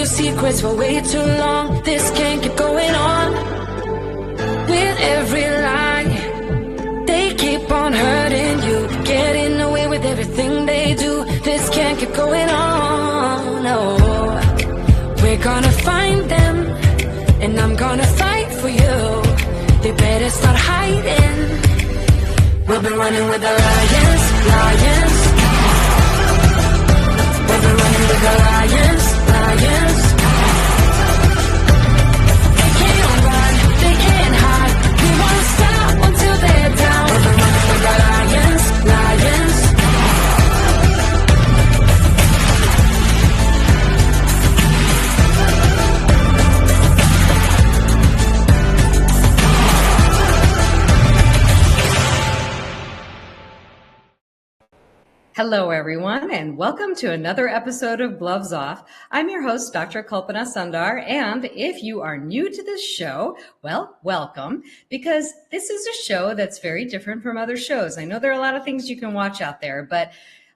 your secrets for way too long. This can't keep going on. With every lie, they keep on hurting you, getting away with everything they do. This can't keep going on. No, we're gonna find them, and I'm gonna fight for you. They better start hiding. We've been running with the lions, lions. We've been running with the lions, lions. They can't run, they can't hide. We won't stop until they're down. We've been running with the lions, lions. Hello, everyone, and welcome to another episode of Gloves Off. I'm your host, DrKalpana.Unbound, and if you are new to this show, well, welcome, because this is a show that's very different from other shows. I know there are a lot of things you can watch out there, but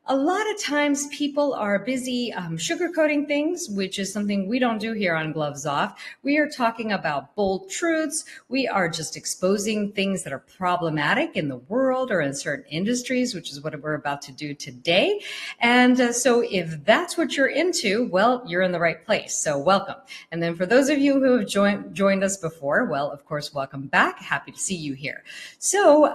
a lot of times people are busy sugarcoating things, which is something we don't do here on Gloves Off. We are talking about bold truths. We are just exposing things that are problematic in the world or in certain industries, which is what we're about to do today. And so if that's what you're into, well, you're in the right place. So welcome. And then for those of you who have joined us before, well, of course, welcome back. Happy to see you here. So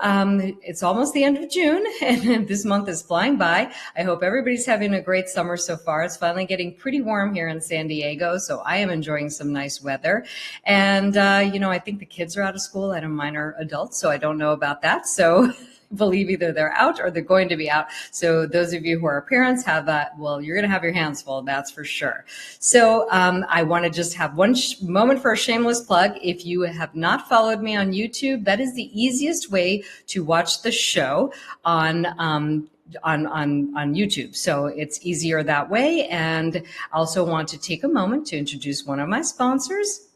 it's almost the end of June, and this month is flying by. I hope everybody's having a great summer so far. It's finally getting pretty warm here in San Diego, so I am enjoying some nice weather. And, I think the kids are out of school. I know mine are adults, so I don't know about that. So believe either they're out or they're going to be out. So those of you who are parents have that, well, you're going to have your hands full, that's for sure. So I want to just have one moment for a shameless plug. If you have not followed me on YouTube, that is the easiest way to watch the show on YouTube. So it's easier that way. And I also want to take a moment to introduce one of my sponsors.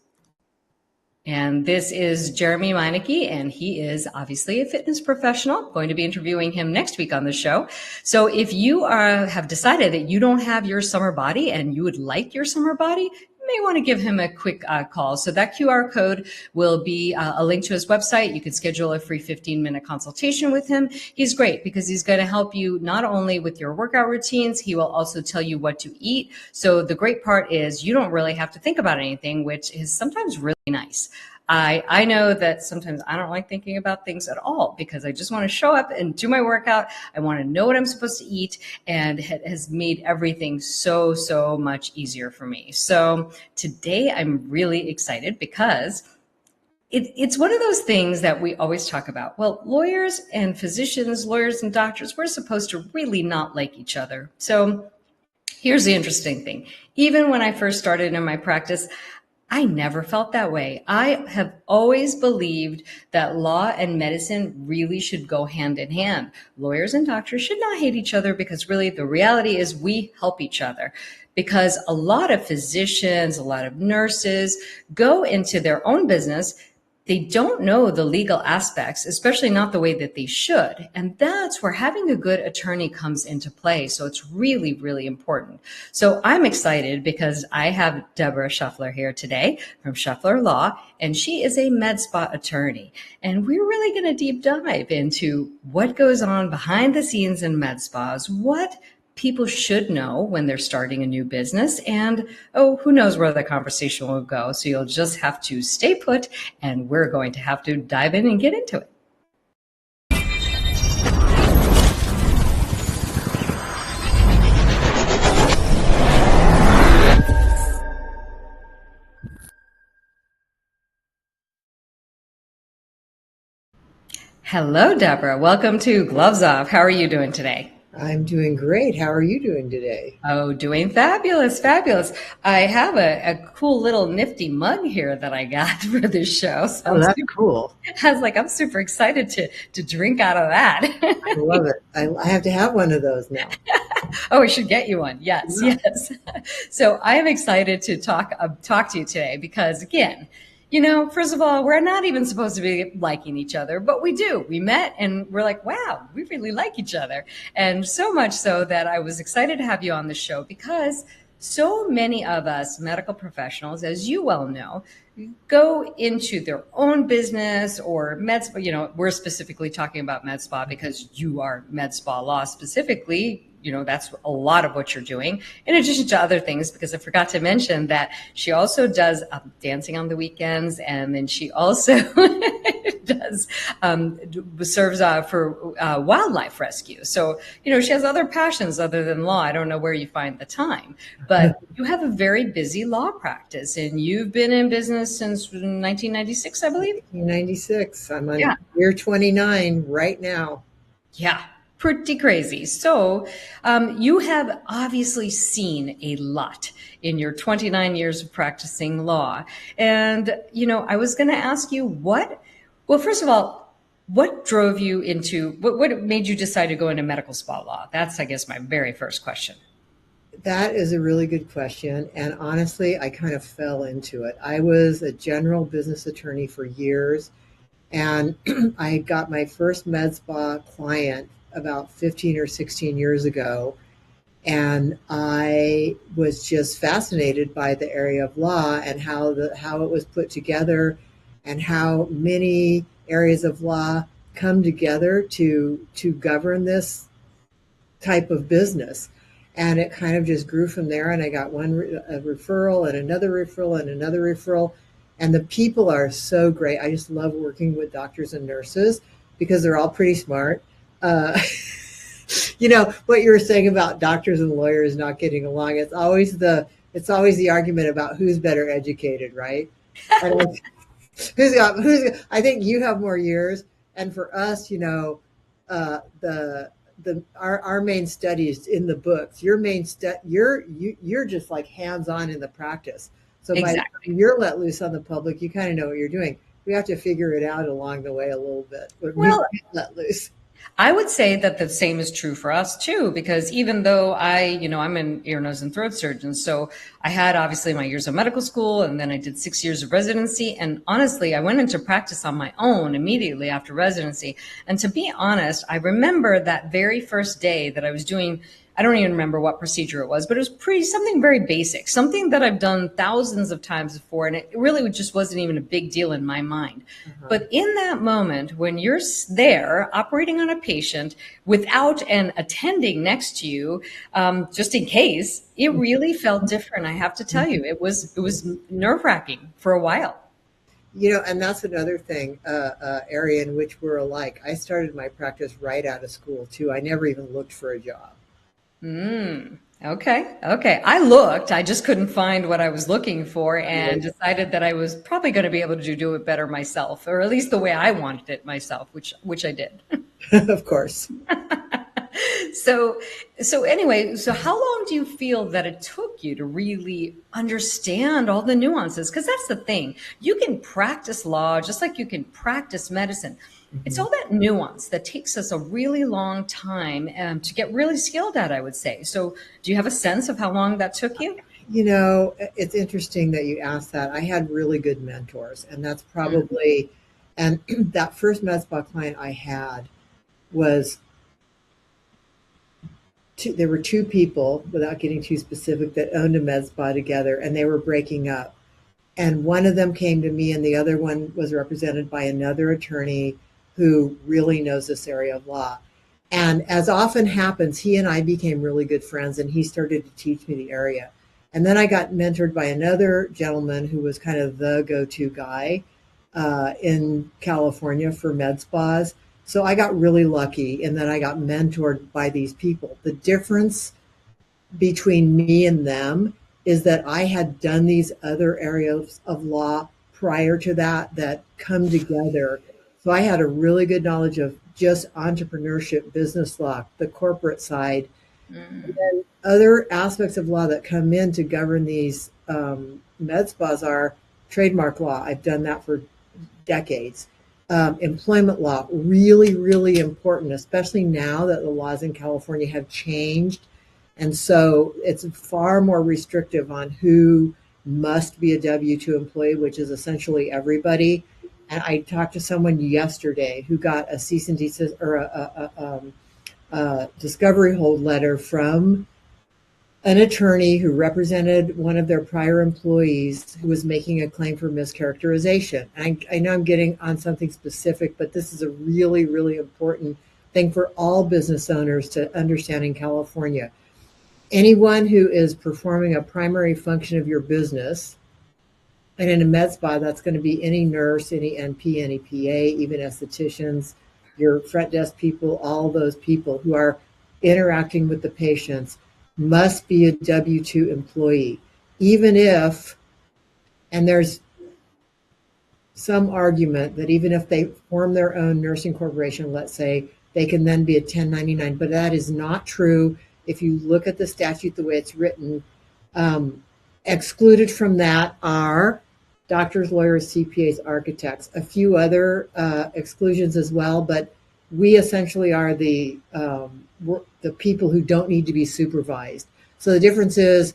And this is Jeremy Meineke, and he is obviously a fitness professional. Going to be interviewing him next week on the show. So if you have decided that you don't have your summer body and you would like your summer body, may want to give him a quick call. So that QR code will be a link to his website. You can schedule a free 15-minute consultation with him. He's great because he's going to help you not only with your workout routines, he will also tell you what to eat. So the great part is you don't really have to think about anything, which is sometimes really nice. I know that sometimes I don't like thinking about things at all because I just want to show up and do my workout. I want to know what I'm supposed to eat, and it has made everything so much easier for me. So today I'm really excited because it's one of those things that we always talk about. Well, lawyers and physicians, lawyers and doctors, we're supposed to really not like each other. So here's the interesting thing. Even when I first started in my practice, I never felt that way. I have always believed that law and medicine really should go hand in hand. Lawyers and doctors should not hate each other because really the reality is we help each other. Because a lot of physicians, a lot of nurses go into their own business. They don't know the legal aspects, especially not the way that they should. And that's where having a good attorney comes into play. So it's really, really important. So I'm excited because I have Debra Scheufler here today from Scheufler Law, and she is a med spa attorney. And we're really going to deep dive into what goes on behind the scenes in med spas, what people should know when they're starting a new business, and who knows where the conversation will go. So you'll just have to stay put, and we're going to have to dive in and get into it. Hello, Debra. Welcome to Gloves Off. How are you doing today? I'm doing great. How are you doing today? Oh, doing fabulous, fabulous. I have a cool little nifty mug here that I got for this show. So that's cool. I was like, I'm super excited to drink out of that. I love it. I have to have one of those now. Oh, we should get you one. Yes, yeah. Yes. So I am excited to talk to you today because, again, first of all, we're not even supposed to be liking each other, but we do. We met and we're like, wow, we really like each other. And so much so that I was excited to have you on the show because So many of us medical professionals, as you well know, go into their own business or med spa. We're specifically talking about med spa because you are med spa law specifically. That's a lot of what you're doing, in addition to other things, because I forgot to mention that she also does dancing on the weekends, and then she also does serves for wildlife rescue. So, she has other passions other than law. I don't know where you find the time, but you have a very busy law practice, and you've been in business since 1996, I believe. 1996. I'm on year 29 right now. Yeah, pretty crazy. So you have obviously seen a lot in your 29 years of practicing law. And, I was going to ask you well, first of all, what drove you what made you decide to go into medical spa law? That's, I guess, my very first question. That is a really good question. And honestly, I kind of fell into it. I was a general business attorney for years. And I got my first med spa client about 15 or 16 years ago. And I was just fascinated by the area of law and how it was put together and how many areas of law come together to govern this type of business. And it kind of just grew from there. And I got a referral and another referral and another referral. And the people are so great. I just love working with doctors and nurses because they're all pretty smart. What you were saying about doctors and lawyers not getting along, it's always the argument about who's better educated, right? And I think you have more years. And for us, our main study is in the books. Your main you're just like hands-on in the practice. So by the time you're let loose on the public, you kind of know what you're doing. We have to figure it out along the way a little bit. But well, we let loose. I would say that the same is true for us too, because even though I'm an ear, nose, and throat surgeon, so I had obviously my years of medical school, and then I did 6 years of residency. And honestly, I went into practice on my own immediately after residency. And to be honest, I remember that very first day that I was doing, I don't even remember what procedure it was, but it was something very basic, something that I've done thousands of times before. And it really just wasn't even a big deal in my mind. But in that moment, when you're there operating on a patient without an attending next to you, just in case, it really felt different. I have to tell you, it was nerve-wracking for a while. And that's another thing, area in which we're alike. I started my practice right out of school too. I never even looked for a job. Okay. I looked, I just couldn't find what I was looking for, and decided that I was probably going to be able to do it better myself, or at least the way I wanted it myself, which I did. Of course. So anyway, how long do you feel that it took you to really understand all the nuances? Because that's the thing. You can practice law just like you can practice medicine. It's all that nuance that takes us a really long time to get really skilled at, I would say. So do you have a sense of how long that took you? It's interesting that you asked that. I had really good mentors, and that's probably, and that first med spa client I had was, there were two people, without getting too specific, that owned a med spa together, and they were breaking up. And one of them came to me, and the other one was represented by another attorney who really knows this area of law. And as often happens, he and I became really good friends, and he started to teach me the area. And then I got mentored by another gentleman who was kind of the go-to guy in California for med spas. So I got really lucky in that I got mentored by these people. The difference between me and them is that I had done these other areas of law prior to that come together. So I had a really good knowledge of just entrepreneurship, business law, the corporate side, and then other aspects of law that come in to govern these med spas are trademark law. I've done that for decades. Employment law, really, really important, especially now that the laws in California have changed. And so it's far more restrictive on who must be a W-2 employee, which is essentially everybody. And I talked to someone yesterday who got a cease and desist or a discovery hold letter from an attorney who represented one of their prior employees who was making a claim for mischaracterization. I know I'm getting on something specific, but this is a really, really important thing for all business owners to understand in California. Anyone who is performing a primary function of your business, and in a med spa, that's going to be any nurse, any NP, any PA, even estheticians, your front desk people, all those people who are interacting with the patients must be a W-2 employee, even if, and there's some argument that even if they form their own nursing corporation, let's say, they can then be a 1099, but that is not true. If you look at the statute the way it's written, excluded from that are doctors, lawyers, CPAs, architects, a few other exclusions as well, but we essentially are the people who don't need to be supervised. So the difference is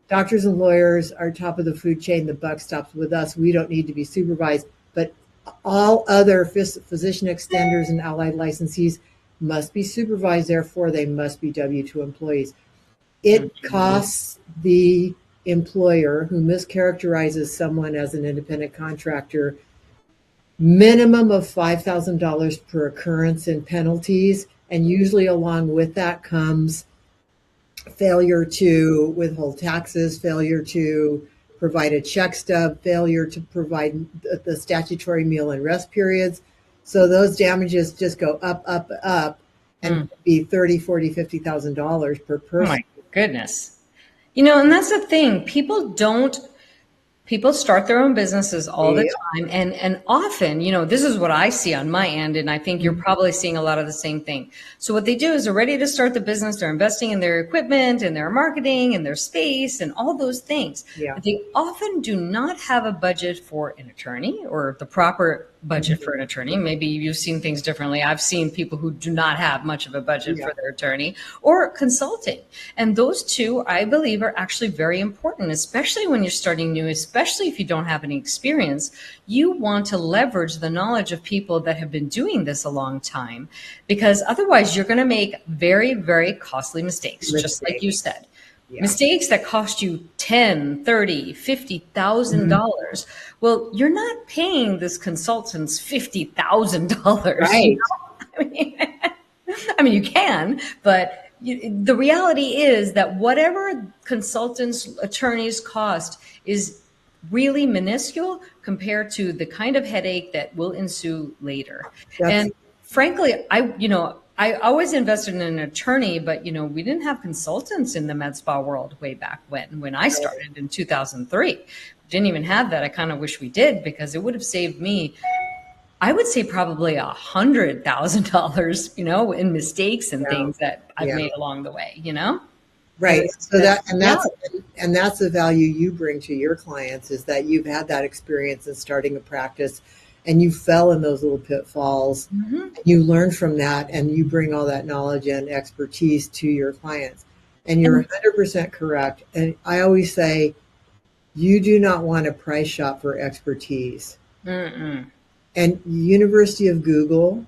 doctors and lawyers are top of the food chain. The buck stops with us. We don't need to be supervised, but all other physician extenders and allied licensees must be supervised. Therefore, they must be W-2 employees. It costs the employer who mischaracterizes someone as an independent contractor minimum of $5,000 per occurrence in penalties, and usually along with that comes failure to withhold taxes, failure to provide a check stub, failure to provide the statutory meal and rest periods. So those damages just go up, up, up, and be $30,000, $40,000, $50,000 per person. Oh my goodness. And that's the thing. People start their own businesses all the time. And often, this is what I see on my end. And I think you're probably seeing a lot of the same thing. So what they do is they're ready to start the business. They're investing in their equipment and their marketing and their space and all those things. Yeah. But they often do not have a budget for an attorney or the proper budget for an attorney. Maybe you've seen things differently. I've seen people who do not have much of a budget for their attorney or consulting. And those two, I believe, are actually very important, especially when you're starting new, especially if you don't have any experience. You want to leverage the knowledge of people that have been doing this a long time, because otherwise you're going to make very, very costly mistakes, just like you said. Yeah. Mistakes that cost you $10,000, $30,000, $50,000. Well, you're not paying this consultant's $50,000. Right. I mean, you can, but the reality is that whatever consultants, attorneys cost is really minuscule compared to the kind of headache that will ensue later. And frankly, I always invested in an attorney, but, we didn't have consultants in the med spa world way back when I started in 2003. We didn't even have that. I kind of wish we did, because it would have saved me, I would say, probably $100,000, in mistakes and things that I've made along the way, Right. So that's the value you bring to your clients, is that you've had that experience in starting a practice and you fell in those little pitfalls. You learn from that, and you bring all that knowledge and expertise to your clients. And you're 100% correct. And I always say, you do not want to price shop for expertise. And University of Google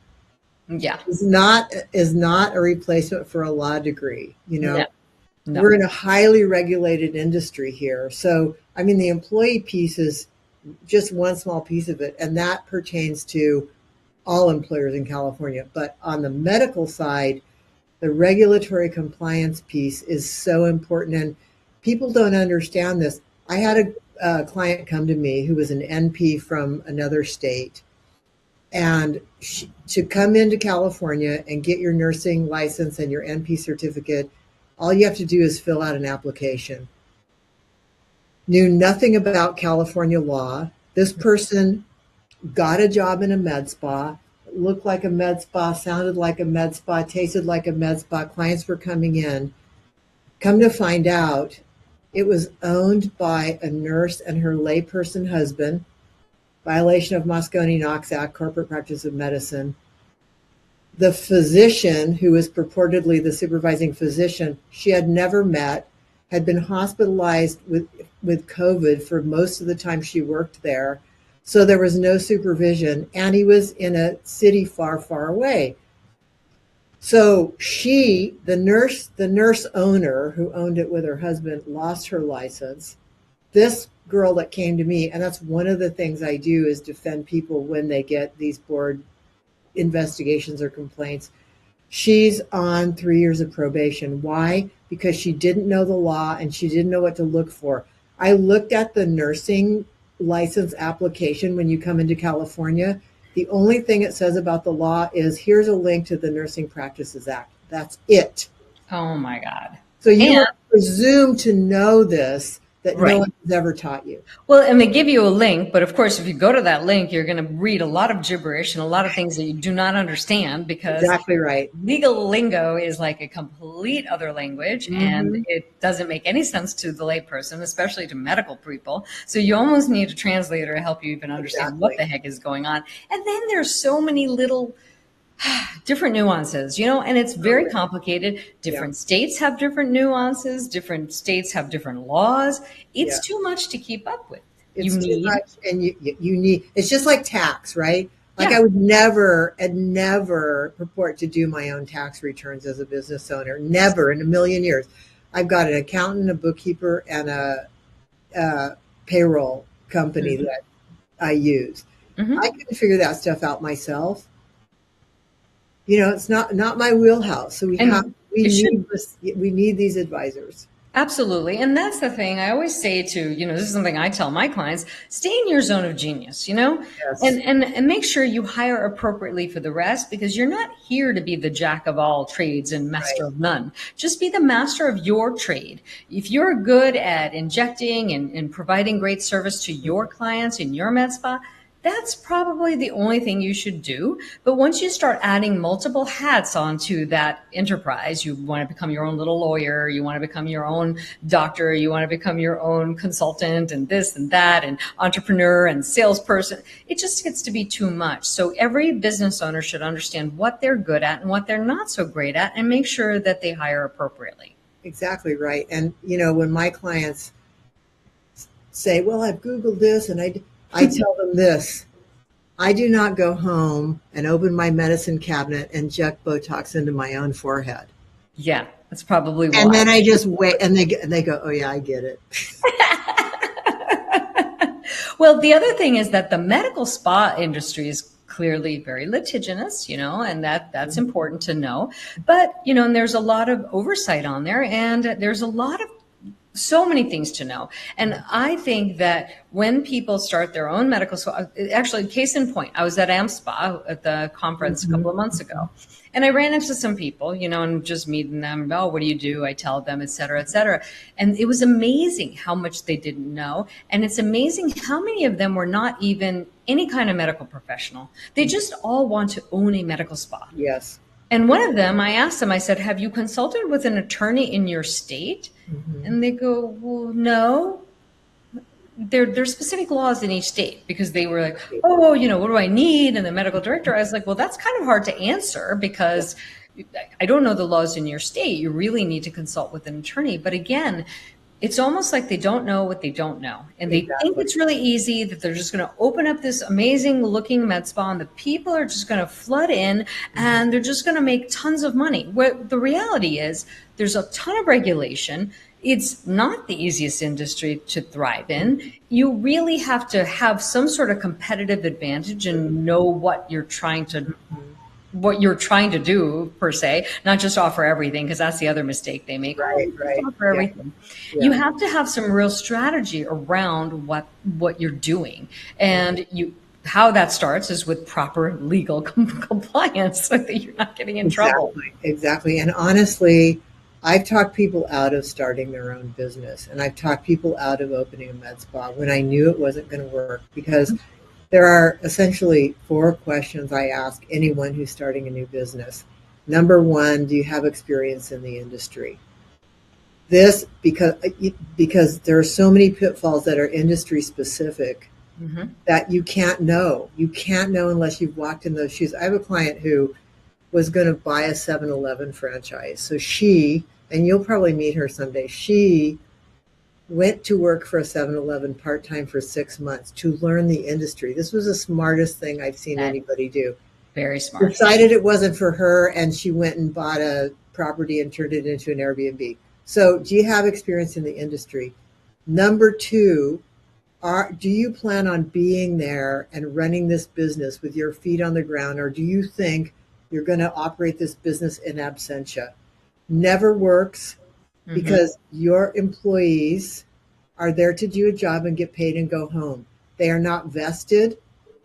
is not a replacement for a law degree. No. We're in a highly regulated industry here. So, the employee piece is just one small piece of it, and that pertains to all employers in California. But on the medical side, the regulatory compliance piece is so important, and people don't understand this. I had a client come to me who was an NP from another state, and to come into California and get your nursing license and your NP certificate, all you have to do is fill out an application. Knew nothing about California law. This person got a job in a med spa, looked like a med spa, sounded like a med spa, tasted like a med spa. Clients were coming in. Come to find out, it was owned by a nurse and her layperson husband, violation of Moscone-Knox Act, corporate practice of medicine. The physician, who was purportedly the supervising physician, she had never met, had been hospitalized with COVID for most of the time she worked there. So there was no supervision, and he was in a city far, far away. So the nurse owner who owned it with her husband lost her license. This girl that came to me, and that's one of the things I do is defend people when they get these board investigations or complaints. She's on 3 years of probation. Why? Because she didn't know the law and she didn't know what to look for. I looked at the nursing license application when you come into California. The only thing it says about the law is here's a link to the Nursing Practices Act. That's it. Oh my God. So you are presumed to know this, that no one has ever taught you. Well, and they give you a link, but of course, if you go to that link, you're going to read a lot of gibberish and a lot of things that you do not understand, because exactly right. Legal lingo is like a complete other language, and it doesn't make any sense to the layperson, especially to medical people. So you almost need a translator to help you even understand what the heck is going on. And then there's so many little different nuances, and it's very complicated. Different states have different nuances. Different states have different laws. It's too much to keep up with. It's too much, and you need. It's just like tax, right? Like I would never purport to do my own tax returns as a business owner. Never in a million years. I've got an accountant, a bookkeeper, and a payroll company that I use. I couldn't figure that stuff out myself. It's not my wheelhouse. So we need these advisors. Absolutely. And that's the thing I always say to, this is something I tell my clients, stay in your zone of genius, Yes. and make sure you hire appropriately for the rest, because you're not here to be the jack of all trades and master of none. Just be the master of your trade. If you're good at injecting and providing great service to your clients in your med spa, that's probably the only thing you should do. But once you start adding multiple hats onto that enterprise, you want to become your own little lawyer, you want to become your own doctor, you want to become your own consultant and this and that and entrepreneur and salesperson, it just gets to be too much. So every business owner should understand what they're good at and what they're not so great at, and make sure that they hire appropriately. Exactly right. And, when my clients say, well, I've Googled this, and I tell them this: I do not go home and open my medicine cabinet and inject Botox into my own forehead. Yeah, that's probably why. And then I just wait, and they go, oh yeah, I get it. Well, the other thing is that the medical spa industry is clearly very litigious, and that's important to know. But, and there's a lot of oversight on there, and there's so many things to know. And I think that when people start their own medical spa, actually, case in point, I was at AmSpa at the conference a couple of months ago, and I ran into some people, and just meeting them. Oh, what do you do? I tell them, et cetera, et cetera. And it was amazing how much they didn't know. And it's amazing how many of them were not even any kind of medical professional. They just all want to own a medical spa. Yes. And one of them, I asked them, I said, have you consulted with an attorney in your state? And they go, well, no. There's specific laws in each state, because they were like, oh, what do I need? And the medical director, I was like, well, that's kind of hard to answer, because I don't know the laws in your state. You really need to consult with an attorney. But again, it's almost like they don't know what they don't know. And they think it's really easy, that they're just going to open up this amazing looking med spa and the people are just going to flood in and they're just going to make tons of money. What the reality is, there's a ton of regulation. It's not the easiest industry to thrive in. You really have to have some sort of competitive advantage and know what you're trying to do, per se, not just offer everything, because that's the other mistake they make. Right. Offer everything. Yeah. You have to have some real strategy around what you're doing. And how that starts is with proper legal compliance, so that you're not getting in trouble. Exactly. And honestly, I've talked people out of starting their own business, and I've talked people out of opening a med spa when I knew it wasn't going to work, because there are essentially 4 questions I ask anyone who's starting a new business. Number 1, do you have experience in the industry? This, because there are so many pitfalls that are industry specific that you can't know. You can't know unless you've walked in those shoes. I have a client who was going to buy a 7-Eleven franchise. So she, and you'll probably meet her someday, she went to work for a 7-Eleven part-time for 6 months to learn the industry. This was the smartest thing I've seen anybody do. Very smart. Decided it wasn't for her, and she went and bought a property and turned it into an Airbnb. So do you have experience in the industry? Number two, do you plan on being there and running this business with your feet on the ground, or do you think you're going to operate this business in absentia? Never works, because your employees are there to do a job and get paid and go home. They are not vested.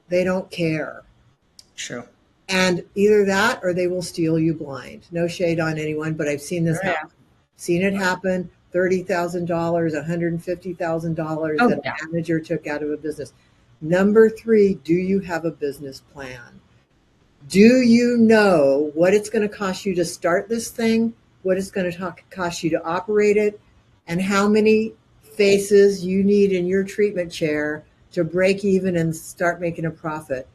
They don't care. True. And either that or they will steal you blind. No shade on anyone, but I've seen this happen. Seen it happen. $30,000, $150,000 that a manager took out of a business. Number three, do you have a business plan? Do you know what it's going to cost you to start this thing, what it's going to cost you to operate it, and how many faces you need in your treatment chair to break even and start making a profit?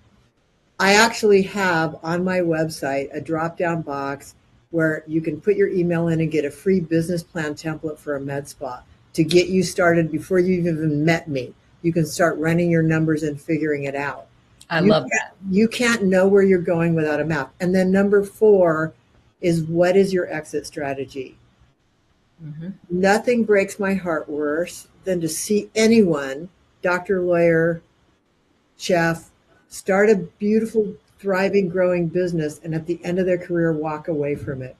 I actually have on my website a drop-down box where you can put your email in and get a free business plan template for a med spa to get you started before you've even met me. You can start running your numbers and figuring it out. I love that. You can't know where you're going without a map. And then number four is, what is your exit strategy? Nothing breaks my heart worse than to see anyone, doctor, lawyer, chef, start a beautiful, thriving, growing business, and at the end of their career walk away from it.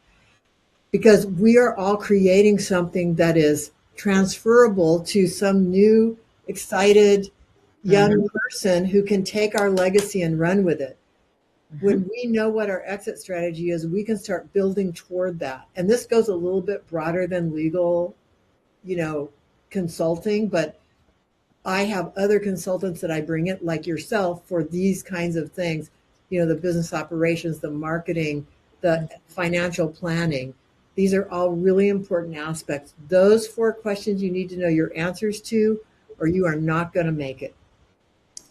Because we are all creating something that is transferable to some new, excited young person who can take our legacy and run with it. When we know what our exit strategy is, we can start building toward that. And this goes a little bit broader than legal, consulting, but I have other consultants that I bring in, like yourself, for these kinds of things, the business operations, the marketing, the financial planning. These are all really important aspects. Those four questions you need to know your answers to, or you are not going to make it.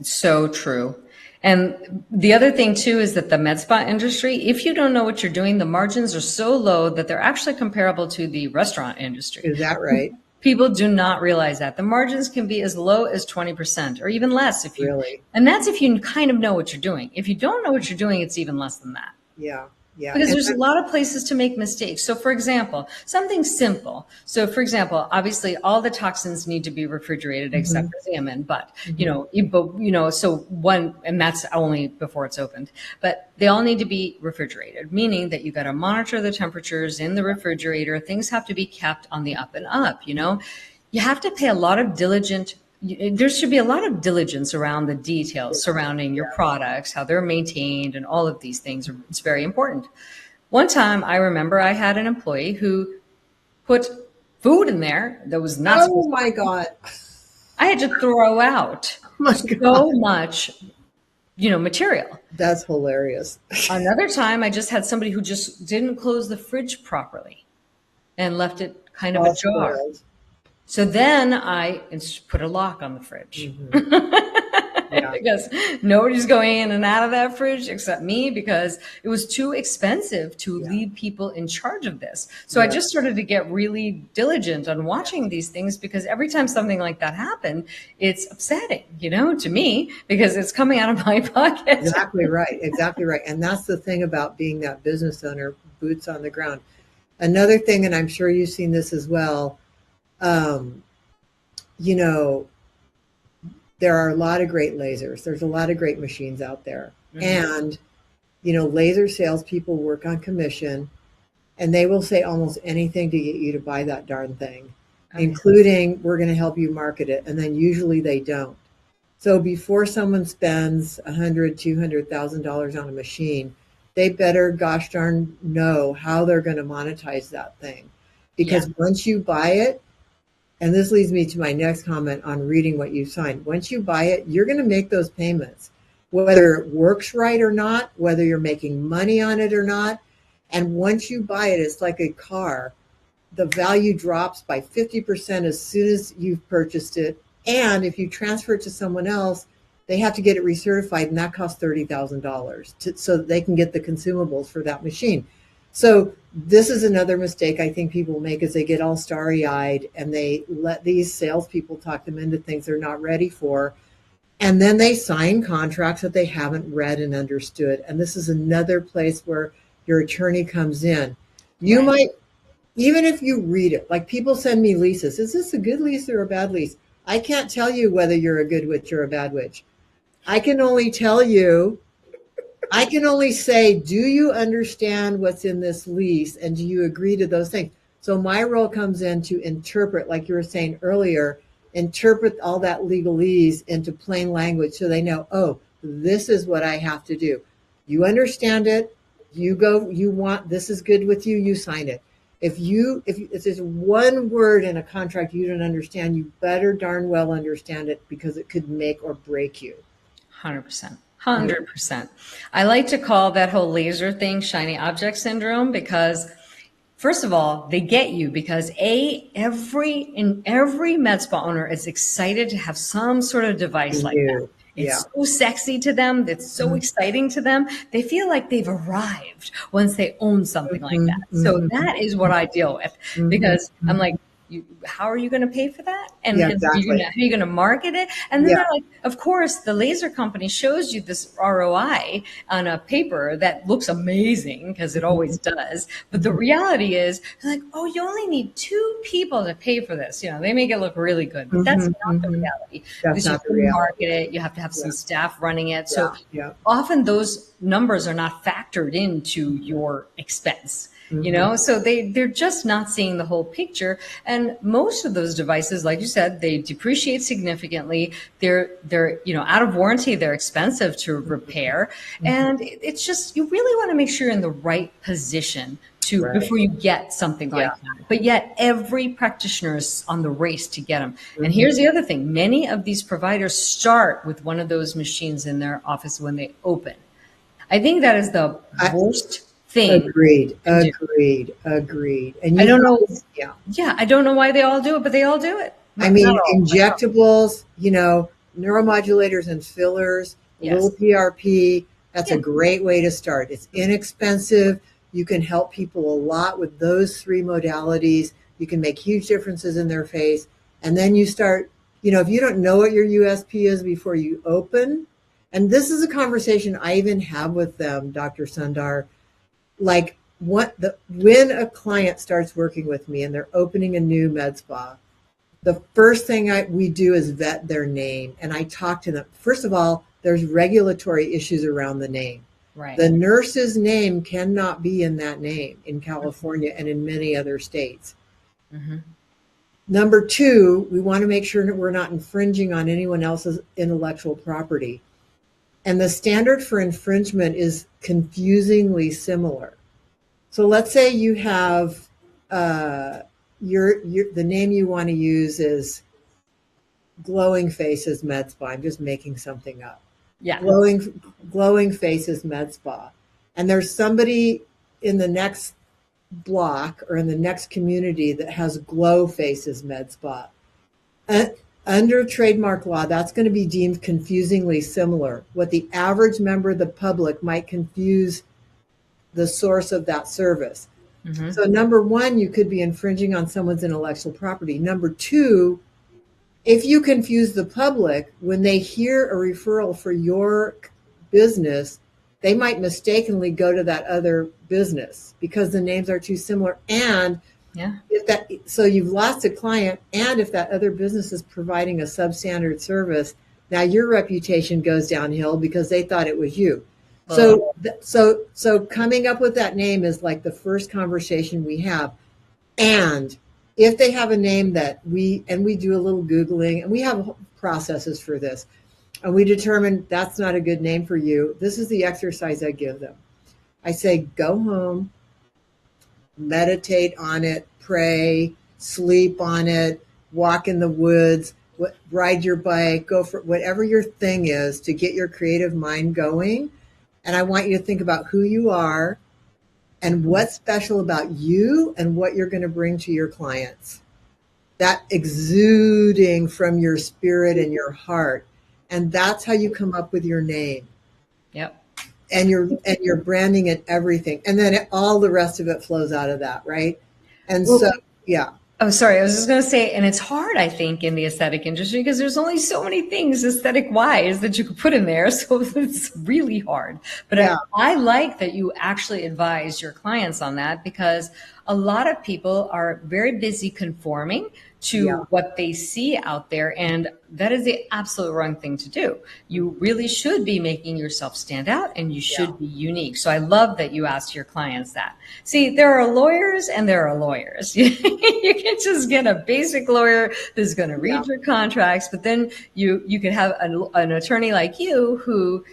So true. And the other thing too is that the med spa industry, if you don't know what you're doing, the margins are so low that they're actually comparable to the restaurant industry. Is that right? People do not realize that. The margins can be as low as 20% or even less if you really. And that's if you kind of know what you're doing. If you don't know what you're doing, it's even less than that. Yeah. Yeah. Because there's a lot of places to make mistakes. So for example, something simple. So for example, obviously all the toxins need to be refrigerated except for salmon, but so one, and that's only before it's opened, but they all need to be refrigerated, meaning that you got to monitor the temperatures in the refrigerator. Things have to be kept on the up and up, you have to pay a lot of there should be a lot of diligence around the details surrounding your products, how they're maintained, and all of these things. It's very important. One time I remember I had an employee who put food in there that was not Oh my God. I had to throw out so much, material. That's hilarious. Another time I just had somebody who just didn't close the fridge properly and left it kind of ajar. So then I put a lock on the fridge because nobody's going in and out of that fridge except me, because it was too expensive to leave people in charge of this. So I just started to get really diligent on watching these things, because every time something like that happened, it's upsetting, to me, because it's coming out of my pocket. Exactly right. Exactly right. And that's the thing about being that business owner, boots on the ground. Another thing, and I'm sure you've seen this as well, there are a lot of great lasers. There's a lot of great machines out there. And, laser salespeople work on commission, and they will say almost anything to get you to buy that darn thing, including, we're going to help you market it. And then usually they don't. So before someone spends $100,000, $200,000 on a machine, they better gosh darn know how they're going to monetize that thing. Because once you buy it, and this leads me to my next comment on reading what you signed. Once you buy it, you're going to make those payments, whether it works right or not, whether you're making money on it or not. And once you buy it, it's like a car. The value drops by 50% as soon as you've purchased it. And if you transfer it to someone else, they have to get it recertified, and that costs $30,000 so that they can get the consumables for that machine. So this is another mistake I think people make, is they get all starry-eyed and they let these salespeople talk them into things they're not ready for. And then they sign contracts that they haven't read and understood. And this is another place where your attorney comes in. You Right. might, even if you read it, like people send me leases. Is this a good lease or a bad lease? I can't tell you whether you're a good witch or a bad witch. I can only say, do you understand what's in this lease? And do you agree to those things? So my role comes in to interpret, like you were saying earlier, interpret all that legalese into plain language so they know, oh, this is what I have to do. You understand it. You go, you want, this is good with you, you sign it. If there's one word in a contract you don't understand, you better darn well understand it because it could make or break you. 100%. 100%. I like to call that whole laser thing shiny object syndrome because, first of all, they get you because every med spa owner is excited to have some sort of device like that. It's so sexy to them. It's so exciting to them. They feel like they've arrived once they own something like that. So that is what I deal with because I'm like, how are you going to pay for that? And Yeah, how exactly. are you going to market it? And then they're like, of course, the laser company shows you this ROI on a paper that looks amazing because it always does. But the reality is, they're like, oh, you only need 2 people to pay for this. You know, they make it look really good, but that's not the reality. That's Because you not have the to reality. market it. You have to have some staff running it. So Yeah. often those numbers are not factored into your expense. You know, so they're just not seeing the whole picture. And most of those devices, like you said, they depreciate significantly. They're out of warranty. They're expensive to repair. And it's just, you really want to make sure you're in the right position before you get something like that. But yet every practitioner is on the race to get them. And here's the other thing. Many of these providers start with one of those machines in their office when they open. I think that is the worst thing. Agreed. And I don't know. Yeah. Yeah, I don't know why they all do it, but they all do it. I mean, injectables, neuromodulators and fillers, a little PRP. That's a great way to start. It's inexpensive. You can help people a lot with those 3 modalities. You can make huge differences in their face. And then you start, if you don't know what your USP is before you open, and this is a conversation I even have with them, Dr. Sundar, like when a client starts working with me and they're opening a new med spa, the first thing we do is vet their name. And I talk to them. First of all, there's regulatory issues around the name. Right. The nurse's name cannot be in that name in California and in many other states. Number 2, we want to make sure that we're not infringing on anyone else's intellectual property. And the standard for infringement is confusingly similar. So let's say you have the name you want to use is Glowing Faces Med Spa. I'm just making something up. Yeah. Glowing Faces Med Spa. And there's somebody in the next block or in the next community that has Glow Faces Med Spa. Under trademark law, that's going to be deemed confusingly similar. What the average member of the public might confuse the source of that service. So number 1, you could be infringing on someone's intellectual property. Number 2, if you confuse the public, when they hear a referral for your business, they might mistakenly go to that other business because the names are too similar. And so you've lost a client, and if that other business is providing a substandard service, now your reputation goes downhill because they thought it was you. So coming up with that name is like the first conversation we have. And if they have a name that we do a little Googling, and we have processes for this, and we determine that's not a good name for you, this is the exercise I give them. I say, go home, meditate on it, pray, sleep on it, walk in the woods, ride your bike, go for whatever your thing is to get your creative mind going. And I want you to think about who you are and what's special about you and what you're going to bring to your clients. That exuding from your spirit and your heart. And that's how you come up with your name. Yep. And you're branding and everything. And then all the rest of it flows out of that, right? And Oh, sorry. I was just going to say, and it's hard, I think, in the aesthetic industry because there's only so many things aesthetic wise that you could put in there. So it's really hard. But Yeah. I like that you actually advise your clients on that because a lot of people are very busy conforming Yeah. to what they see out there. And that is the absolute wrong thing to do. You really should be making yourself stand out and you should be unique. So I love that you ask your clients that. See, there are lawyers and there are lawyers. You can just get a basic lawyer that's going to read your contracts, but then you could have an attorney like you who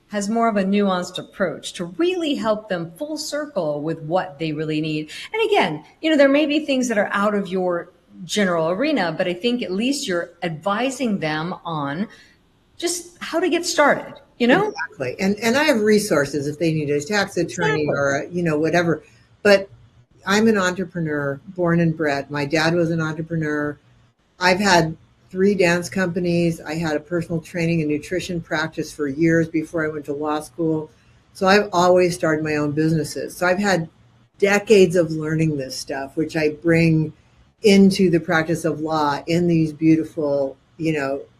has more of a nuanced approach to really help them full circle with what they really need. And again, there may be things that are out of your general arena, but I think at least you're advising them on just how to get started, Exactly. And I have resources if they need a tax attorney or, whatever. But I'm an entrepreneur, born and bred. My dad was an entrepreneur. I've had 3 dance companies. I had a personal training and nutrition practice for years before I went to law school. So I've always started my own businesses. So I've had decades of learning this stuff, which I bring into the practice of law in these beautiful,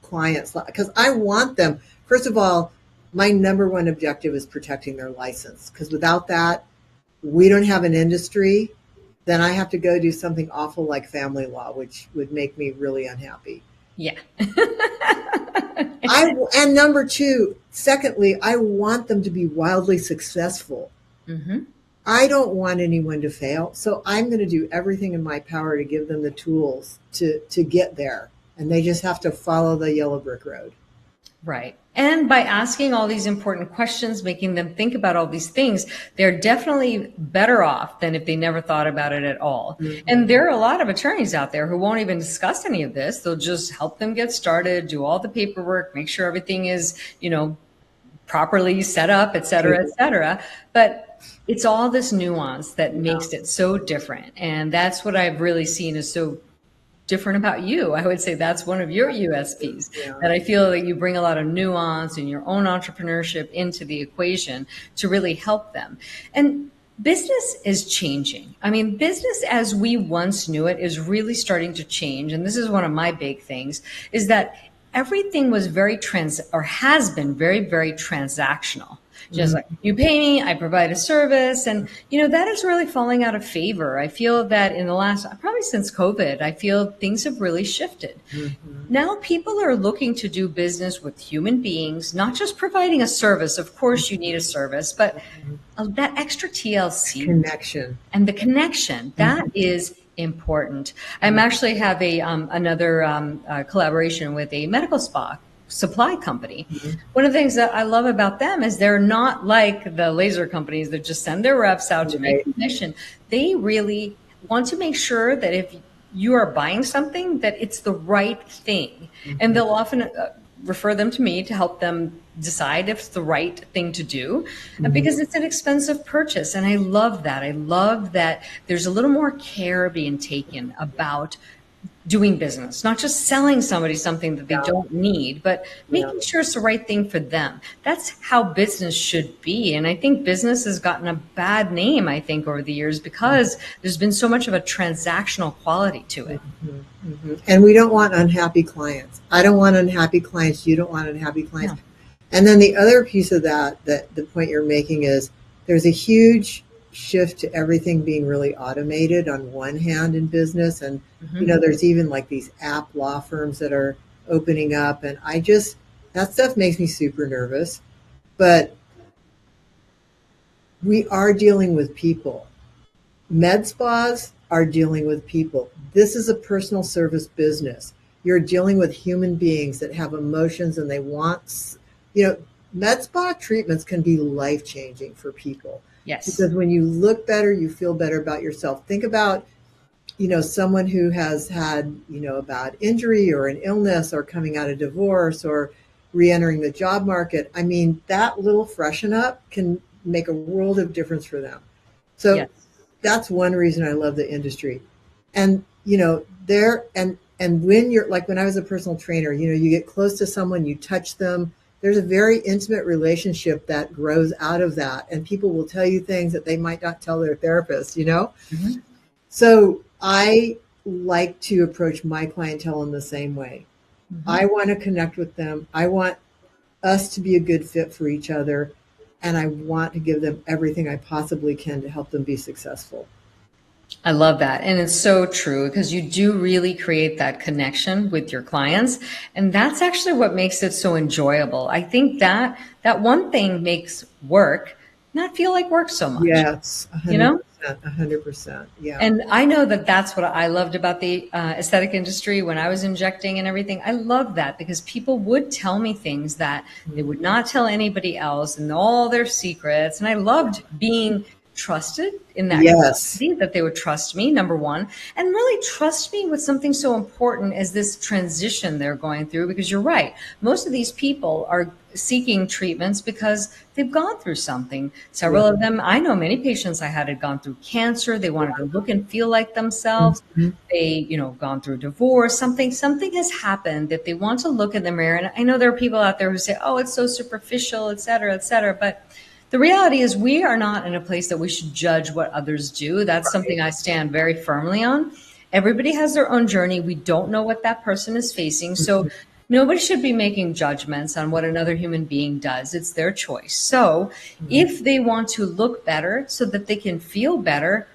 clients, because I want them. First of all, my number one objective is protecting their license, because without that, we don't have an industry. Then I have to go do something awful like family law, which would make me really unhappy. Yeah. And number 2, secondly, I want them to be wildly successful. Mm-hmm. I don't want anyone to fail. So I'm going to do everything in my power to give them the tools to get there. And they just have to follow the yellow brick road. Right. And by asking all these important questions, making them think about all these things, they're definitely better off than if they never thought about it at all. Mm-hmm. And there are a lot of attorneys out there who won't even discuss any of this. They'll just help them get started, do all the paperwork, make sure everything is, properly set up, et cetera, et cetera. But it's all this nuance that makes it so different. And that's what I've really seen is so different about you. I would say that's one of your USPs, that I feel that you bring a lot of nuance and your own entrepreneurship into the equation to really help them. And business is changing. I mean, business as we once knew it is really starting to change. And this is one of my big things, is that everything was has been very, very transactional. Just like, you pay me, I provide a service. And, that is really falling out of favor. I feel that in the last, probably since COVID, I feel things have really shifted. Mm-hmm. Now people are looking to do business with human beings, not just providing a service. Of course you need a service, but that extra TLC. Connection. And the connection, that is important. I'm actually have another collaboration with a medical spa supply company. Mm-hmm. One of the things that I love about them is they're not like the laser companies that just send their reps out to make commission. They really want to make sure that if you are buying something, that it's the right thing. Mm-hmm. And they'll often refer them to me to help them decide if it's the right thing to do, because it's an expensive purchase. And I love that. I love that there's a little more care being taken about doing business, not just selling somebody something that they don't need, but making sure it's the right thing for them. That's how business should be. And I think business has gotten a bad name, I think, over the years because there's been so much of a transactional quality to it. Mm-hmm. Mm-hmm. And we don't want unhappy clients. I don't want unhappy clients. You don't want unhappy clients. No. And then the other piece of that the point you're making is there's a huge shift to everything being really automated on one hand in business. And, there's even like these app law firms that are opening up. And that stuff makes me super nervous. But we are dealing with people. Med spas are dealing with people. This is a personal service business. You're dealing with human beings that have emotions and they want, med spa treatments can be life-changing for people. Yes. Because when you look better, you feel better about yourself. Think about, someone who has had, a bad injury or an illness or coming out of divorce or re-entering the job market. I mean, that little freshen up can make a world of difference for them. So that's one reason I love the industry. And, and when you're like, when I was a personal trainer, you get close to someone, you touch them. There's a very intimate relationship that grows out of that. And people will tell you things that they might not tell their therapist, Mm-hmm. So I like to approach my clientele in the same way. I want to connect with them. I want us to be a good fit for each other. And I want to give them everything I possibly can to help them be successful. I love that. And it's so true because you do really create that connection with your clients. And that's actually what makes it so enjoyable. I think that one thing makes work not feel like work so much. Yes, 100%, you know? 100%. Yeah. And I know that that's what I loved about the aesthetic industry when I was injecting and everything. I loved that because people would tell me things that they would not tell anybody else and all their secrets. And I loved being trusted in that capacity, that they would trust me, number one, and really trust me with something so important as this transition they're going through. Because you're right, most of these people are seeking treatments because they've gone through something. Several of them, I know many patients I had gone through cancer. They wanted to look and feel like themselves. They, gone through divorce, something has happened that they want to look in the mirror. And I know there are people out there who say, oh, it's so superficial, et cetera, et cetera. But the reality is we are not in a place that we should judge what others do. That's something I stand very firmly on. Everybody has their own journey. We don't know what that person is facing. So nobody should be making judgments on what another human being does. It's their choice. So if they want to look better so that they can feel better,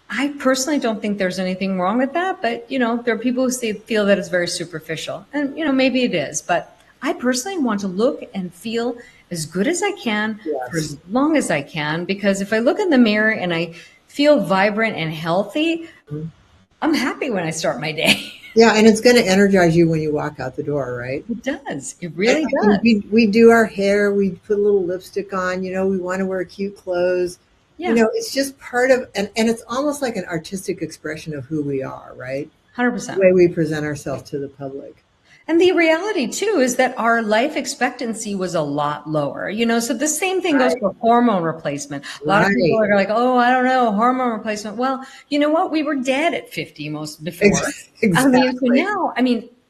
I personally don't think there's anything wrong with that. But, there are people who feel that it's very superficial. And, maybe it is. But I personally want to look and feel as good as I can for as long as I can, because if I look in the mirror and I feel vibrant and healthy, I'm happy when I start my day. Yeah, and it's going to energize you when you walk out the door, right? It does. It really does. We do our hair, we put a little lipstick on, we want to wear cute clothes. Yeah. It's just part of, and it's almost like an artistic expression of who we are, right? 100%. The way we present ourselves to the public. And the reality, too, is that our life expectancy was a lot lower. So the same thing goes for hormone replacement. A lot of people are like, oh, I don't know, hormone replacement. Well, you know what? We were dead at 50 most before. Exactly. So now,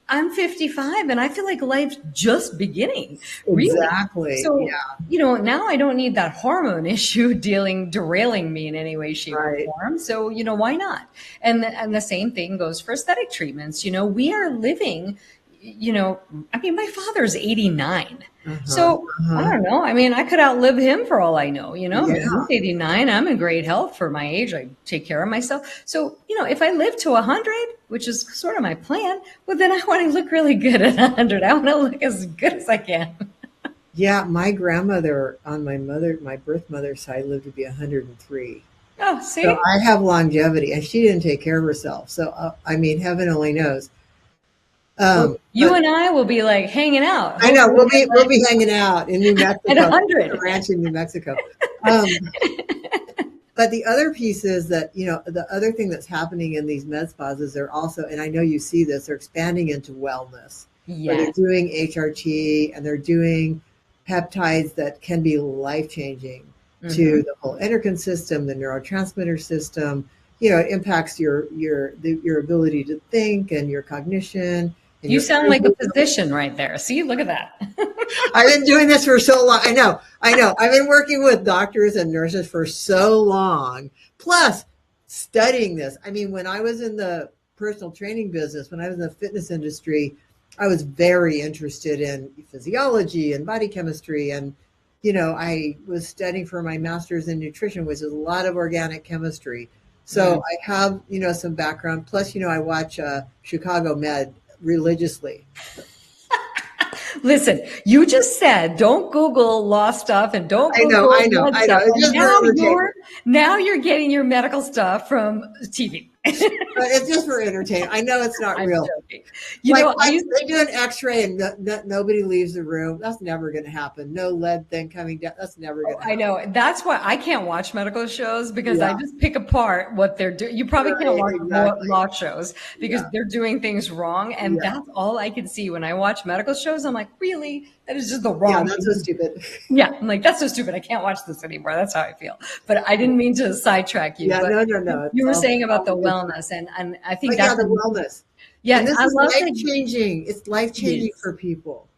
I'm 55 and I feel like life's just beginning. Really. Exactly. So, now I don't need that hormone issue derailing me in any way, shape, or form. So, why not? And the same thing goes for aesthetic treatments. We are living, my father's 89. So I don't know. I could outlive him for all I know, He's 89. I'm in great health for my age. I take care of myself. So, if I live to 100, which is sort of my plan, well, then I want to look really good at 100. I want to look as good as I can. Yeah. My grandmother on my birth mother's side lived to be 103. Oh, see? So I have longevity and she didn't take care of herself. So, heaven only knows. You and I will be like hanging out. I know we'll be hanging out in New Mexico, at 100, a ranch in New Mexico. But the other piece is that the other thing that's happening in these med spas is they're also, and I know you see this, they're expanding into wellness. Yes. They're doing HRT and they're doing peptides that can be life changing to the whole endocrine system, the neurotransmitter system. It impacts your ability to think and your cognition. You sound like a physician right there. See, look at that. I've been doing this for so long. I know. I've been working with doctors and nurses for so long, plus studying this. When I was in the personal training business, when I was in the fitness industry, I was very interested in physiology and body chemistry. And, I was studying for my master's in nutrition, which is a lot of organic chemistry. So I have, some background. Plus, I watch Chicago Med religiously. Listen, you just said don't Google law stuff and don't Google I know. Now you're getting your medical stuff from TV. But it's just for entertainment. I know it's not real. Joking. They do an X-ray and nobody leaves the room. That's never going to happen. No lead thing coming down. That's never going to happen. I know. That's why I can't watch medical shows because I just pick apart what they're doing. You probably can't watch law shows because they're doing things wrong. And that's all I can see when I watch medical shows. I'm like, really? That is just the wrong. Yeah, that's so stupid. Yeah, I'm like, that's so stupid. I can't watch this anymore. That's how I feel. But I didn't mean to sidetrack you. Yeah, no. You were saying about the wellness, and I think that's the wellness. Yeah, and this is life changing. It's life changing for people.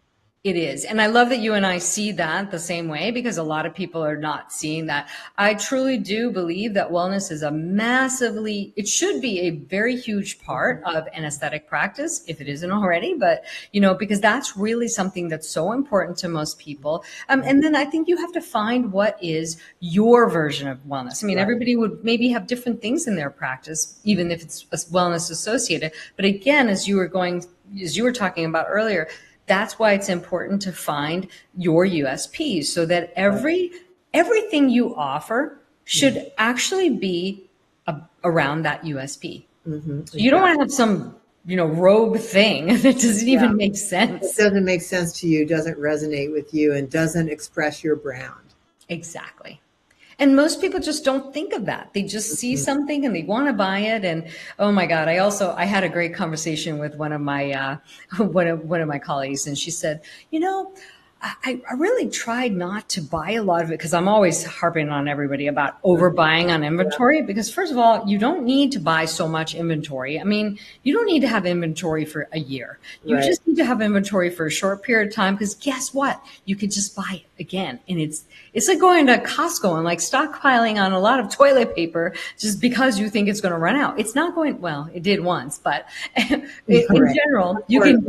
It is. And I love that you and I see that the same way, because a lot of people are not seeing that. I truly do believe that wellness is it should be a very huge part of an aesthetic practice, if it isn't already, but, because that's really something that's so important to most people. And then I think you have to find what is your version of wellness. I mean, everybody would maybe have different things in their practice, even if it's wellness associated. But again, as you were talking about earlier, that's why it's important to find your USPs, so that everything you offer should actually be around that USP. So you don't want to have some, rogue thing that doesn't even make sense. It doesn't make sense to you, doesn't resonate with you, and doesn't express your brand. Exactly. And most people just don't think of that. They just see something and they want to buy it. And oh my God, I had a great conversation with one of my colleagues, and she said, I really tried not to buy a lot of it, because I'm always harping on everybody about overbuying on inventory, because first of all, you don't need to buy so much inventory. I mean, you don't need to have inventory for a year. You just need to have inventory for a short period of time, because guess what? You could just buy it again. And it's like going to Costco and like stockpiling on a lot of toilet paper just because you think it's going to run out. It's not going, well, it did once, but in general, you can...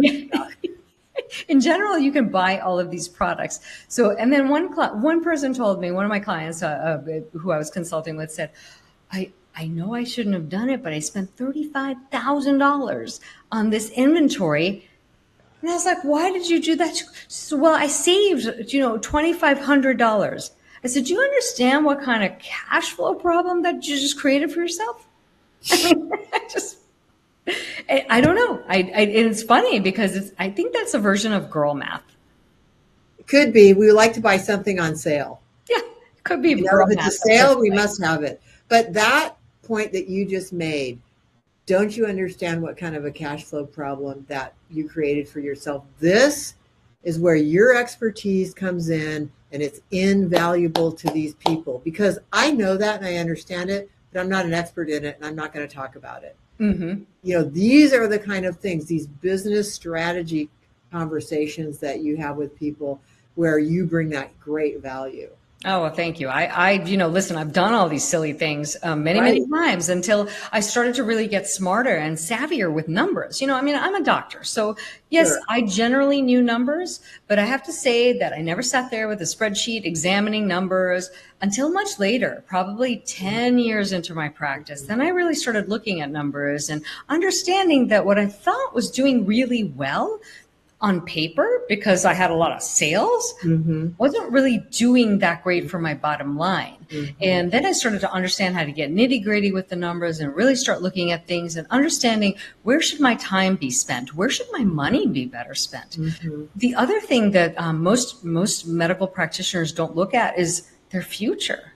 In general, you can buy all of these products. So, and then one person told me, one of my clients who I was consulting with said, I know I shouldn't have done it, but I spent $35,000 on this inventory. And I was like, why did you do that? So, well, I saved, $2,500. I said, do you understand what kind of cash flow problem that you just created for yourself? I mean, I don't know. It's funny because I think that's a version of girl math. It could be. We like to buy something on sale. Yeah, it could be. If it's a sale, we must have it. But that point that you just made, don't you understand what kind of a cash flow problem that you created for yourself? This is where your expertise comes in, and it's invaluable to these people, because I know that and I understand it, but I'm not an expert in it, and I'm not going to talk about it. These are the kind of things, these business strategy conversations that you have with people where you bring that great value. Oh, well, thank you. Listen, I've done all these silly things many times until I started to really get smarter and savvier with numbers. I'm a doctor. So yes, sure. I generally knew numbers, but I have to say that I never sat there with a spreadsheet examining numbers until much later, probably 10 years into my practice. Then I really started looking at numbers and understanding that what I thought was doing really well on paper, because I had a lot of sales, wasn't really doing that great for my bottom line. And then I started to understand how to get nitty gritty with the numbers and really start looking at things and understanding, where should my time be spent? Where should my money be better spent? The other thing that most medical practitioners don't look at is their future.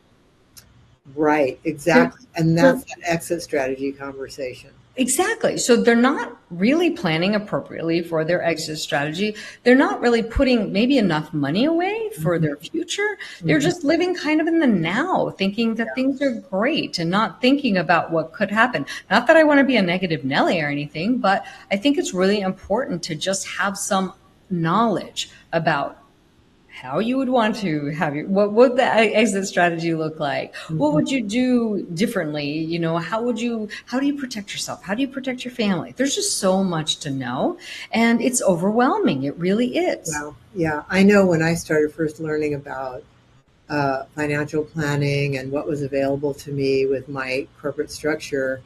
Right, exactly. And that's an exit strategy conversation. Exactly. So they're not really planning appropriately for their exit strategy. They're not really putting maybe enough money away for their future. They're just living kind of in the now, thinking that things are great and not thinking about what could happen. Not that I want to be a negative Nelly or anything, but I think it's really important to just have some knowledge about how you would want to have what would the exit strategy look like? What would you do differently? How do you protect yourself? How do you protect your family? There's just so much to know, and it's overwhelming. It really is. Well, yeah. I know when I started first learning about financial planning and what was available to me with my corporate structure,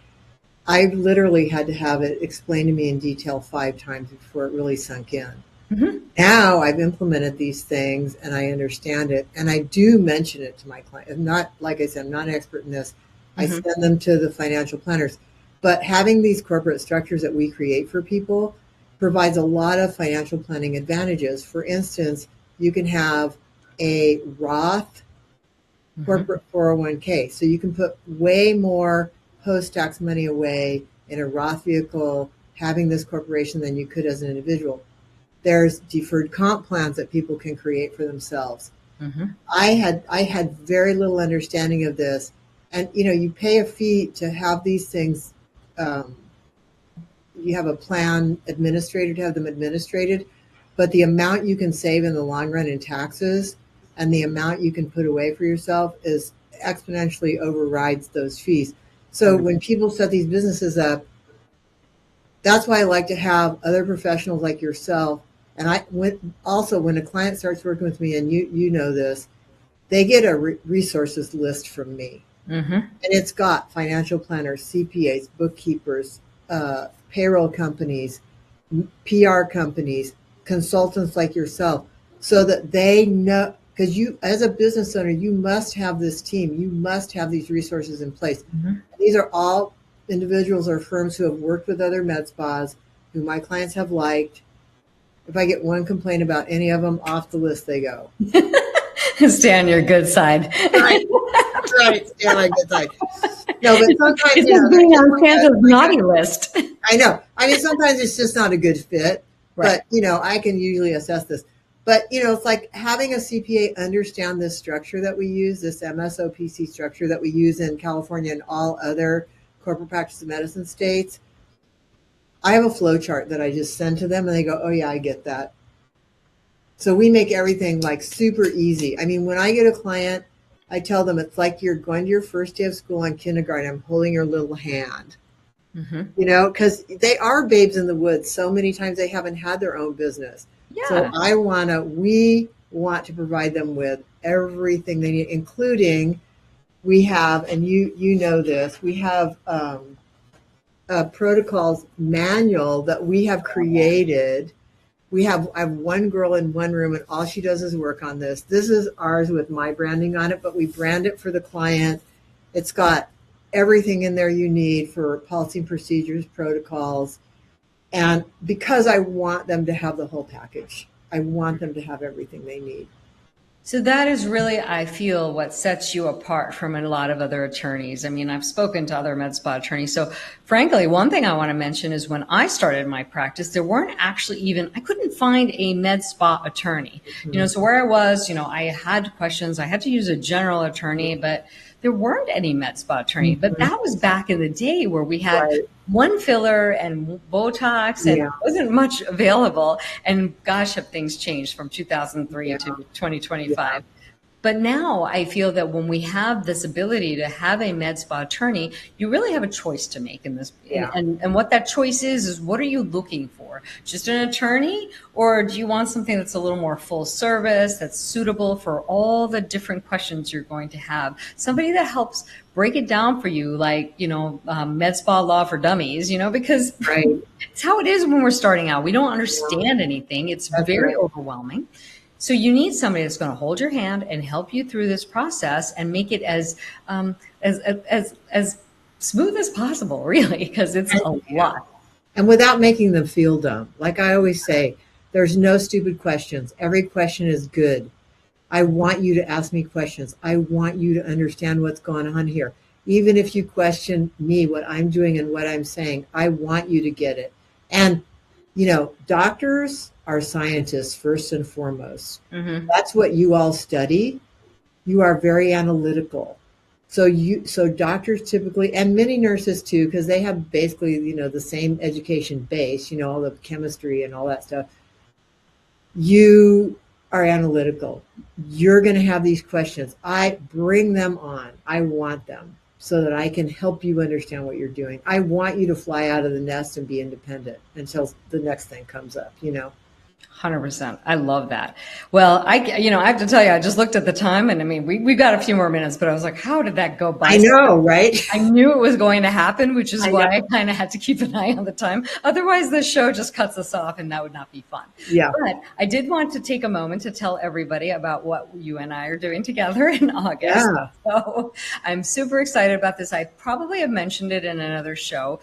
I literally had to have it explained to me in detail 5 times before it really sunk in. Now I've implemented these things and I understand it, and I do mention it to my client. I'm not, like I said, I'm not an expert in this. I send them to the financial planners. But having these corporate structures that we create for people provides a lot of financial planning advantages. For instance, you can have a Roth corporate 401k. So you can put way more post-tax money away in a Roth vehicle having this corporation than you could as an individual. There's deferred comp plans that people can create for themselves. I had very little understanding of this. And, you pay a fee to have these things. You have a plan administrator to have them administrated. but the amount you can save in the long run in taxes and the amount you can put away for yourself is exponentially overrides those fees. So when people set these businesses up, that's why I like to have other professionals like yourself. And when a client starts working with me, and you know this, they get a resources list from me. And it's got financial planners, CPAs, bookkeepers, payroll companies, PR companies, consultants like yourself, so that they know, because you, as a business owner, you must have this team. You must have these resources in place. These are all individuals or firms who have worked with other med spas, who my clients have liked. If I get one complaint about any of them, off the list they go. Stay on your good side. Right. Stay on my good side. No, but sometimes it's just being on Santa's naughty list. I know. I mean, sometimes it's just not a good fit. Right. But, I can usually assess this. But, it's like having a CPA understand this structure that we use, this MSOPC structure that we use in California and all other corporate practice of medicine states. I have a flow chart that I just send to them and they go, oh yeah, I get that. So we make everything like super easy. I mean, when I get a client, I tell them it's like you're going to your first day of school in kindergarten. I'm holding your little hand, because they are babes in the woods. So many times they haven't had their own business. Yeah. So we want to provide them with everything they need, including we have, and you know this, we have a protocols manual that we have created. I have one girl in one room and all she does is work on this. This is ours with my branding on it, but we brand it for the client. It's got everything in there you need for policy and procedures, protocols. And because I want them to have the whole package, I want them to have everything they need. So that is really, I feel, what sets you apart from a lot of other attorneys. I mean, I've spoken to other med spa attorneys. So frankly, one thing I want to mention is when I started my practice, there weren't actually I couldn't find a med spa attorney. So where I was, I had questions. I had to use a general attorney, but there weren't any med spa attorney. But that was back in the day where we had one filler and Botox, and wasn't much available. And gosh, have things changed from 2003 to 2025. But now I feel that when we have this ability to have a med spa attorney, you really have a choice to make in this. And what that choice is what are you looking for? Just an attorney? Or do you want something that's a little more full service, that's suitable for all the different questions you're going to have? Somebody that helps break it down for you, like, med spa law for dummies, because it's how it is when we're starting out. We don't understand anything. It's very overwhelming. So you need somebody that's going to hold your hand and help you through this process and make it as smooth as possible, really, because it's a lot. And without making them feel dumb. Like I always say, there's no stupid questions. Every question is good. I want you to ask me questions. I want you to understand what's going on here. Even if you question me, what I'm doing and what I'm saying, I want you to get it. And, doctors are scientists first and foremost. That's what you all study. You are very analytical. So doctors typically, and many nurses too, because they have basically, the same education base, all the chemistry and all that stuff. You are analytical. You're going to have these questions. I bring them on. I want them so that I can help you understand what you're doing. I want you to fly out of the nest and be independent until the next thing comes up, 100%. I love that. Well, I have to tell you, I just looked at the time and we've got a few more minutes, but I was like, how did that go by? I know, right? I knew it was going to happen, which is why I kind of had to keep an eye on the time. Otherwise, the show just cuts us off and that would not be fun. Yeah. But I did want to take a moment to tell everybody about what you and I are doing together in August. Yeah. So I'm super excited about this. I probably have mentioned it in another show,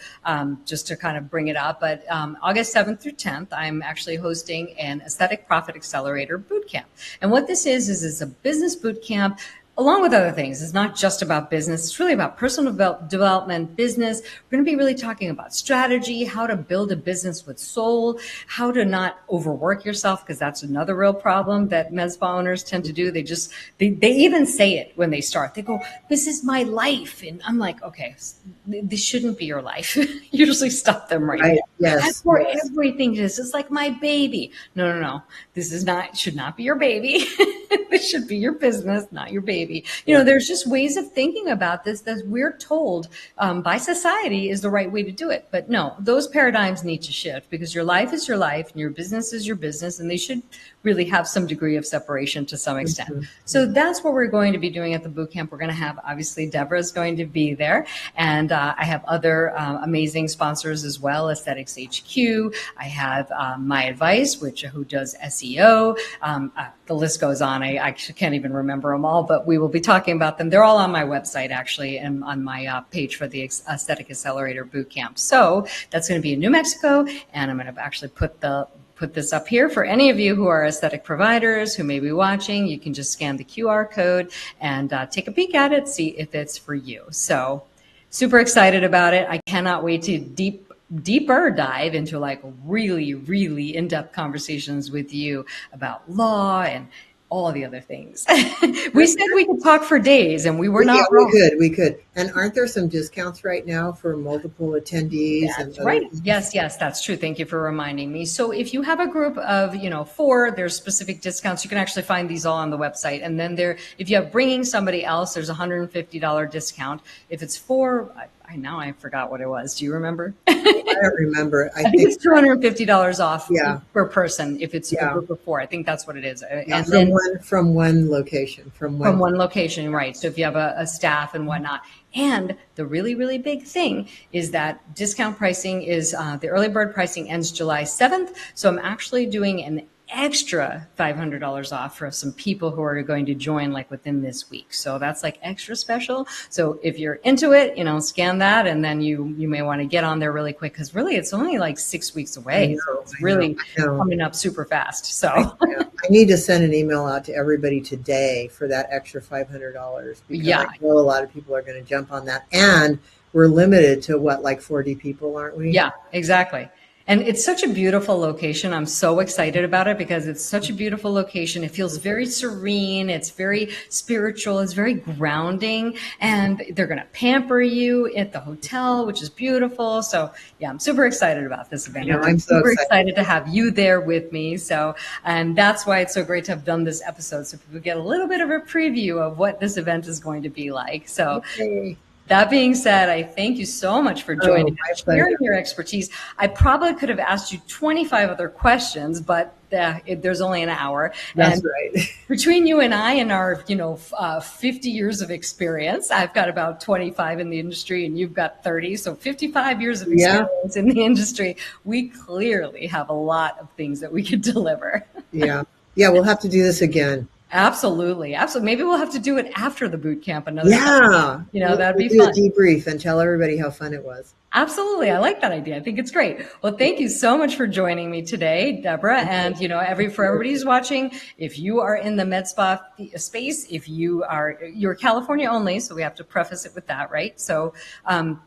just to kind of bring it up. But August 7th through 10th, I'm actually hosting an Aesthetic Profit Accelerator Bootcamp. And what this is it's a business bootcamp along with other things. It's not just about business. It's really about personal development, business. We're going to be really talking about strategy, how to build a business with soul, how to not overwork yourself, because that's another real problem that med spa owners tend to do. They even say it when they start. They go, "This is my life." And I'm like, okay, this shouldn't be your life. Usually stop them right there. Yes. That's where everything is. It's like my baby. No. This should not be your baby. This should be your business, not your baby. There's just ways of thinking about this that we're told by society is the right way to do it. But no, those paradigms need to shift, because your life is your life and your business is your business, and they should really have some degree of separation to some extent. Mm-hmm. So that's what we're going to be doing at the boot camp. We're going to have, obviously, Debra is going to be there, and I have other amazing sponsors as well, Aesthetics HQ. I have My Advice, who does SEO. The list goes on. I actually can't even remember them all, but we will be talking about them. They're all on my website, actually, and on my page for the Aesthetic Accelerator Bootcamp. So that's going to be in New Mexico, and I'm going to actually put this up here for any of you who are aesthetic providers who may be watching. You can just scan the QR code and take a peek at it, see if it's for you. So super excited about it. I cannot wait to deeper dive into like really, really in-depth conversations with you about law and all the other things. We said we could talk for days, and we were not wrong. We could. And aren't there some discounts right now for multiple attendees? That's right. Yes, that's true. Thank you for reminding me. So if you have a group of, 4, there's specific discounts. You can actually find these all on the website. And then if you have bringing somebody else, there's a $150 discount. If it's 4, I forgot what it was. Do you remember? I don't remember. I think it's $250 off per person if it's a group of 4. I think that's what it is. Yeah, from one location. From one location, right. So if you have a staff and whatnot. And the really, really big thing is that discount pricing is the early bird pricing ends July 7th. So I'm actually doing an extra $500 off for some people who are going to join like within this week. So that's like extra special. So if you're into it, scan that, and then you may want to get on there really quick, because really it's only like 6 weeks away. So it's really coming up super fast. So I need to send an email out to everybody today for that extra $500, because I know a lot of people are going to jump on that, and we're limited to like 40 people, aren't we? Yeah, exactly. And it's such a beautiful location. I'm so excited about it because it's such a beautiful location. It feels very serene. It's very spiritual. It's very grounding. And they're going to pamper you at the hotel, which is beautiful. So, I'm super excited about this event. I'm super excited to have you there with me. So, and that's why it's so great to have done this episode, so people get a little bit of a preview of what this event is going to be like. So. Okay. That being said, I thank you so much for joining us, sharing your expertise. I probably could have asked you 25 other questions, but there's only an hour. That's right. Between you and I and our, 50 years of experience, I've got about 25 in the industry and you've got 30. So 55 years of experience in the industry. We clearly have a lot of things that we could deliver. Yeah, we'll have to do this again. Absolutely. Maybe we'll have to do it after the boot camp another time. That'd be fun. A debrief and tell everybody how fun it was. Absolutely. I like that idea. I think it's great. Well, thank you so much for joining me today, Debra. And, for everybody who's watching, if you are in the med spa space, you're California only, so we have to preface it with that, right? So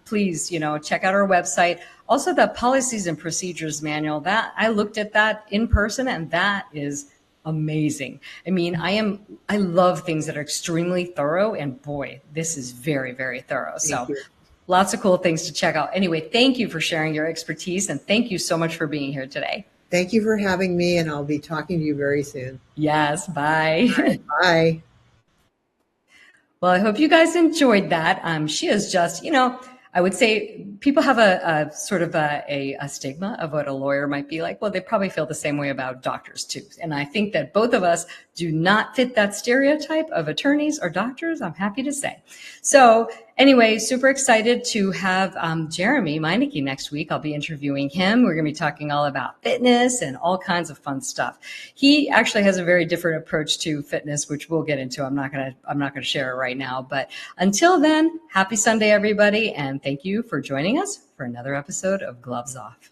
please, check out our website. Also, the policies and procedures manual, that I looked at that in person, and that is amazing. I mean, I love things that are extremely thorough, and boy, this is very, very thorough. So lots of cool things to check out. Anyway, thank you for sharing your expertise, and thank you so much for being here today. Thank you for having me, and I'll be talking to you very soon. Yes, bye. Bye. Well, I hope you guys enjoyed that. She is just, I would say people have a sort of a stigma of what a lawyer might be like. Well, they probably feel the same way about doctors too. And I think that both of us do not fit that stereotype of attorneys or doctors, I'm happy to say. So anyway, super excited to have Jeremy Meineke next week. I'll be interviewing him. We're going to be talking all about fitness and all kinds of fun stuff. He actually has a very different approach to fitness, which we'll get into. I'm not going to share it right now. But until then, happy Sunday, everybody. And thank you for joining us for another episode of Gloves Off.